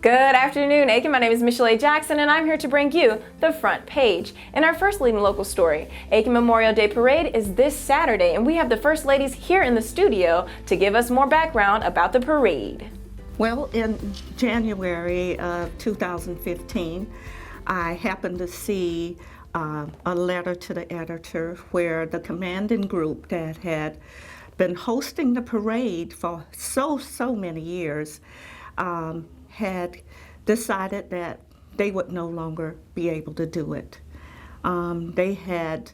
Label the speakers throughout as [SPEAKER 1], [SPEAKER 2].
[SPEAKER 1] Good afternoon, Aiken. My name is Michelle A. Jackson, and I'm here to bring you the front page. In our first leading local story, Aiken Memorial Day Parade is this Saturday, and we have the First Ladies here in the studio to give us more background about the parade.
[SPEAKER 2] Well, in January of 2015, I happened to see a letter to the editor where the commanding group that had been hosting the parade for so many years had decided that they would no longer be able to do it. They had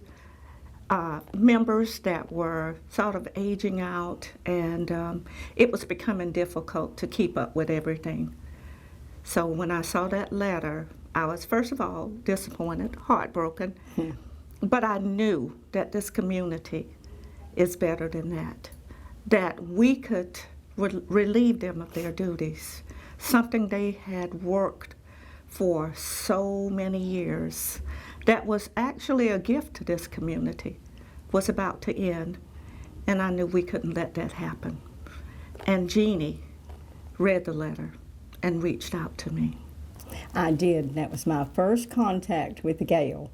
[SPEAKER 2] members that were sort of aging out, and it was becoming difficult to keep up with everything. So when I saw that letter, I was first of all disappointed, heartbroken, but I knew that this community is better than that we could relieve them of their duties, something they had worked for so many years that was actually a gift to this community, was about to end, and I knew we couldn't let that happen. And Jeannie read the letter and reached out to me.
[SPEAKER 3] I did. That was my first contact with Gail.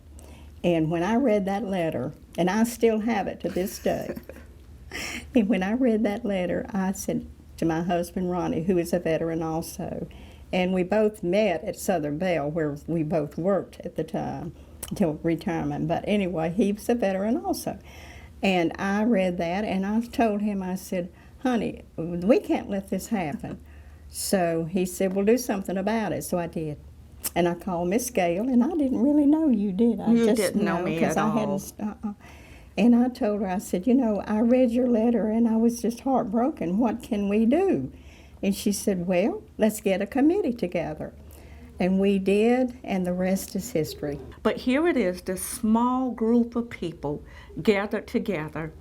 [SPEAKER 3] And when I read that letter, and I still have it to this day, and when I read that letter, I said to my husband, Ronnie, who is a veteran also, and we both met at Southern Bell, where we both worked at the time, until retirement. But anyway, he was a veteran also. And I read that, and I told him, I said, honey, we can't let this happen. So he said, well, do something about it. So I did. And I called Miss Gail, and I didn't really know you, did I?
[SPEAKER 2] You didn't know me at all.
[SPEAKER 3] And I told her, I said, you know, I read your letter, and I was just heartbroken. What can we do? And she said, well, let's get a committee together. And we did, and the rest is history.
[SPEAKER 2] But here it is, this small group of people gathered together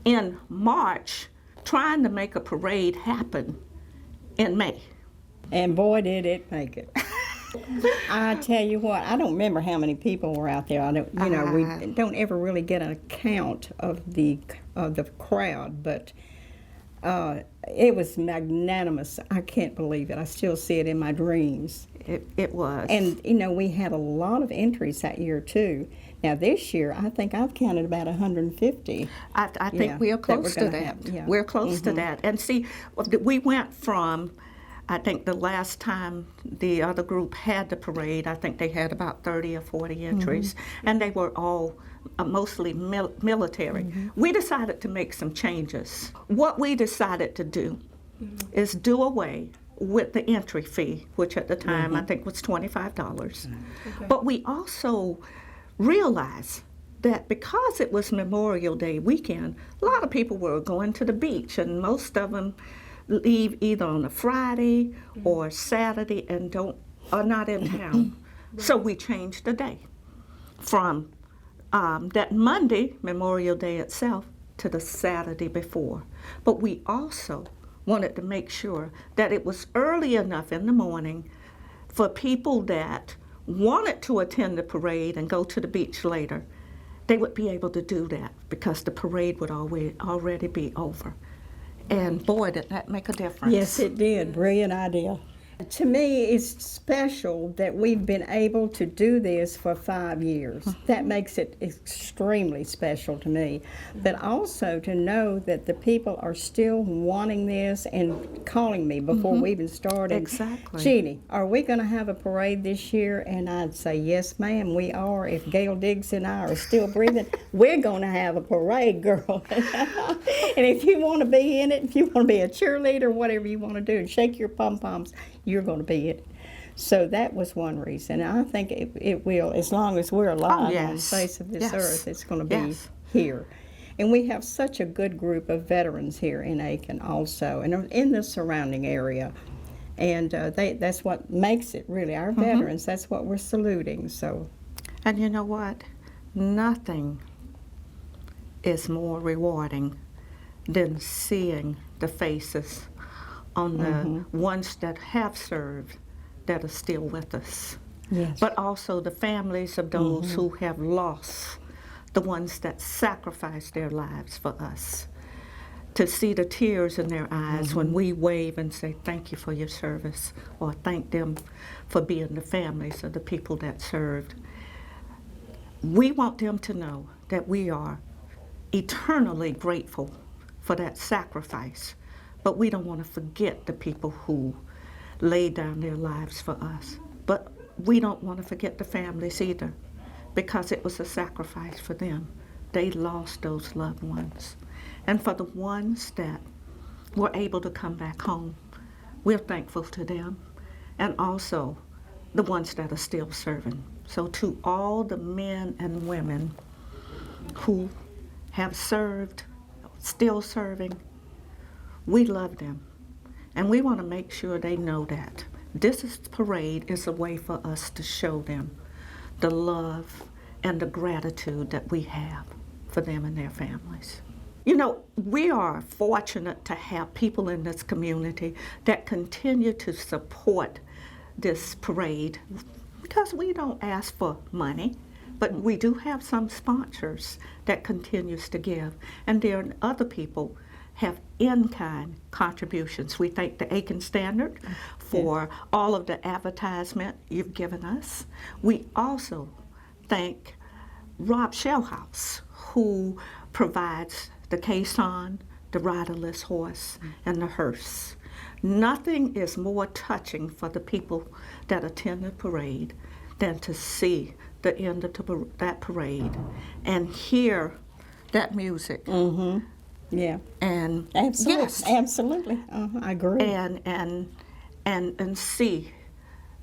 [SPEAKER 2] in March trying to make a parade happen in May.
[SPEAKER 3] And boy, did it make it. I tell you what, I don't remember how many people were out there. I don't, you know, we don't ever really get an account of the crowd, but it was magnanimous. I can't believe it. I still see it in my dreams.
[SPEAKER 2] It was.
[SPEAKER 3] And, you know, we had a lot of entries that year, too. Now, this year, I think I've counted about 150.
[SPEAKER 2] I think we are close to that. We're close to that. And see, we went from, I think the last time the other group had the parade, I think they had about 30 or 40 entries, and they were all mostly military. We decided to make some changes. What we decided to do is do away with the entry fee, which at the time I think was $25. But we also realized that because it was Memorial Day weekend, a lot of people were going to the beach, and most of them leave either on a Friday or Saturday and are not in town. So we changed the day from that Monday, Memorial Day itself, to the Saturday before. But we also wanted to make sure that it was early enough in the morning for people that wanted to attend the parade and go to the beach later. They would be able to do that because the parade would already be over. And boy, did that make a difference.
[SPEAKER 3] Yes, it did. Brilliant idea. To me, it's special that we've been able to do this for 5 years. That makes it extremely special to me. But also to know that the people are still wanting this and calling me before we even started.
[SPEAKER 2] Exactly.
[SPEAKER 3] Jeannie, are we going to have a parade this year? And I'd say, yes, ma'am, we are. If Gail Diggs and I are still breathing, we're going to have a parade, girl. And if you want to be in it, if you want to be a cheerleader, whatever you want to do, and shake your pom-poms, you're going to be it. So that was one reason. I think it will, as long as we're alive on the face of this earth, it's going to be here. And we have such a good group of veterans here in Aiken also, and in the surrounding area. And that's what makes it, really, our veterans. That's what we're saluting. So,
[SPEAKER 2] and you know what? Nothing is more rewarding than seeing the faces on the ones that have served that are still with us.
[SPEAKER 3] Yes.
[SPEAKER 2] But also the families of those who have lost, the ones that sacrificed their lives for us. to see the tears in their eyes when we wave and say thank you for your service, or thank them for being the families of the people that served. We want them to know that we are eternally grateful for that sacrifice, but we don't want to forget the people who laid down their lives for us. But we don't want to forget the families either, because it was a sacrifice for them. They lost those loved ones. And for the ones that were able to come back home, we're thankful to them, and also the ones that are still serving. So to all the men and women who have served, still serving, we love them. And we want to make sure they know that this parade is a way for us to show them the love and the gratitude that we have for them and their families. You know, we are fortunate to have people in this community that continue to support this parade, because we don't ask for money, but we do have some sponsors that continues to give, and there are other people have in-kind contributions. We thank the Aiken Standard for all of the advertisement you've given us. We also thank Rob Shellhouse, who provides the caisson, the riderless horse, and the hearse. Nothing is more touching for the people that attend the parade than to see the end of that parade and hear that music.
[SPEAKER 3] Yeah.
[SPEAKER 2] And
[SPEAKER 3] absolutely,
[SPEAKER 2] yes,
[SPEAKER 3] absolutely. I agree.
[SPEAKER 2] And see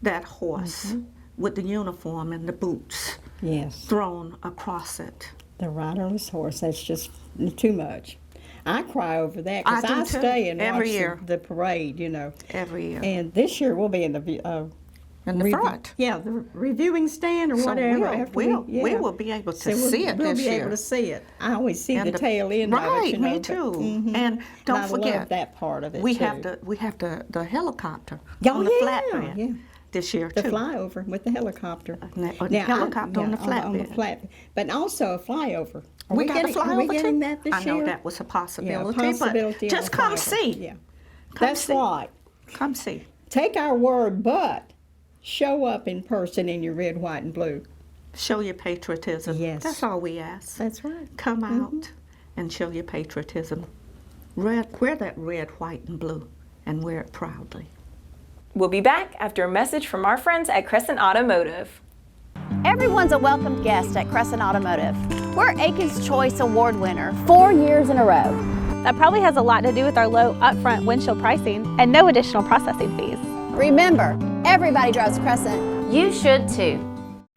[SPEAKER 2] that horse with the uniform and the boots thrown across it.
[SPEAKER 3] The riderless horse, that's just too much. I cry over that because I stay and watch the parade, you know.
[SPEAKER 2] Every year.
[SPEAKER 3] And this year we'll be in the
[SPEAKER 2] front.
[SPEAKER 3] Yeah, the reviewing stand or whatever.
[SPEAKER 2] We will be able to see it this year.
[SPEAKER 3] We'll be able to see it. I always see the tail end of it.
[SPEAKER 2] Right,
[SPEAKER 3] you know,
[SPEAKER 2] me too. And don't forget,
[SPEAKER 3] I love that part of it
[SPEAKER 2] we
[SPEAKER 3] too.
[SPEAKER 2] have the helicopter on
[SPEAKER 3] Oh,
[SPEAKER 2] the flatbed.
[SPEAKER 3] Yeah.
[SPEAKER 2] This year,
[SPEAKER 3] the
[SPEAKER 2] too.
[SPEAKER 3] flyover with the helicopter.
[SPEAKER 2] Helicopter on the flatbed.
[SPEAKER 3] On the flatbed. But also a flyover.
[SPEAKER 2] We got a flyover
[SPEAKER 3] Are we getting that this year?
[SPEAKER 2] I know that was a possibility,
[SPEAKER 3] Yeah, a possibility
[SPEAKER 2] but just come see.
[SPEAKER 3] Yeah. That's right.
[SPEAKER 2] Come see.
[SPEAKER 3] Take our word, but show up in person in your red, white, and blue.
[SPEAKER 2] Show your patriotism.
[SPEAKER 3] Yes.
[SPEAKER 2] That's all we ask.
[SPEAKER 3] That's right.
[SPEAKER 2] Come out and show your patriotism. Wear that red, white, and blue, and wear it proudly.
[SPEAKER 1] We'll be back after a message from our friends at Crescent Automotive.
[SPEAKER 4] Everyone's a welcome guest at Crescent Automotive. We're Aiken's Choice Award winner 4 years in a row.
[SPEAKER 5] That probably has a lot to do with our low upfront windshield pricing and no additional processing fees.
[SPEAKER 4] Remember, everybody drives Crescent.
[SPEAKER 1] You should too.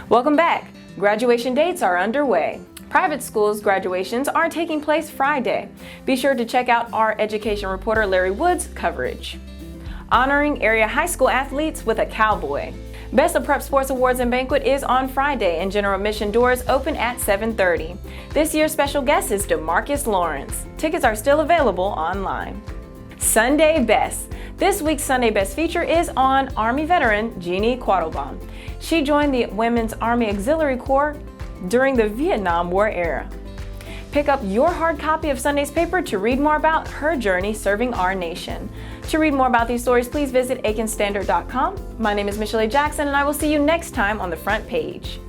[SPEAKER 1] Welcome back. Graduation dates are underway. Private schools' graduations are taking place Friday. Be sure to check out our education reporter Larry Wood's coverage. Honoring area high school athletes with a cowboy. Best of Prep Sports Awards and Banquet is on Friday, and general admission doors open at 7:30. This year's special guest is DeMarcus Lawrence. Tickets are still available online. Sunday Best. This week's Sunday Best feature is on Army veteran Jeannie Quattlebaum. She joined the Women's Army Auxiliary Corps during the Vietnam War era. Pick up your hard copy of Sunday's paper to read more about her journey serving our nation. To read more about these stories, please visit aikenstandard.com. My name is Michelle A. Jackson, and I will see you next time on the front page.